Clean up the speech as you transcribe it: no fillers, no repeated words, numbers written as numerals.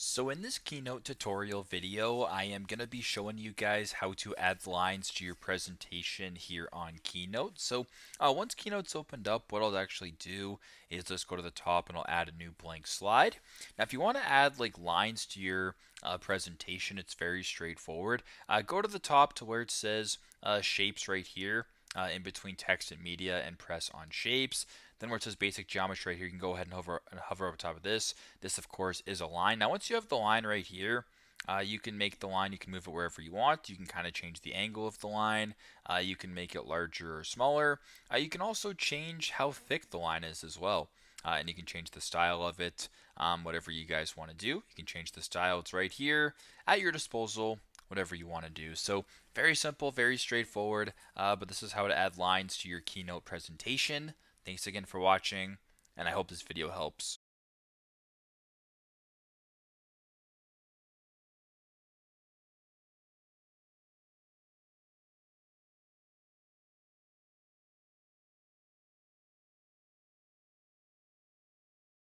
So in this Keynote tutorial video, I am going to be showing you guys how to add lines to your presentation here on Keynote. So once Keynote's opened up, what I'll actually do is just go to the top and I'll add a new blank slide. Now if you want to add like lines to your presentation, it's very straightforward. Go to the top to where it says shapes right here. In between text and media and press on shapes. Then where it says basic geometry right here, you can go ahead and hover over top of this. This, of course, is a line. Now, once you have the line right here, you can make the line, you can move it wherever you want. You can kind of change the angle of the line. You can make it larger or smaller. You can also change how thick the line is as well. And you can change the style of it, whatever you guys want to do. You can change the style, it's right here at your disposal, whatever you want to do. So very simple, very straightforward, but this is how to add lines to your Keynote presentation. Thanks again for watching, and I hope this video helps.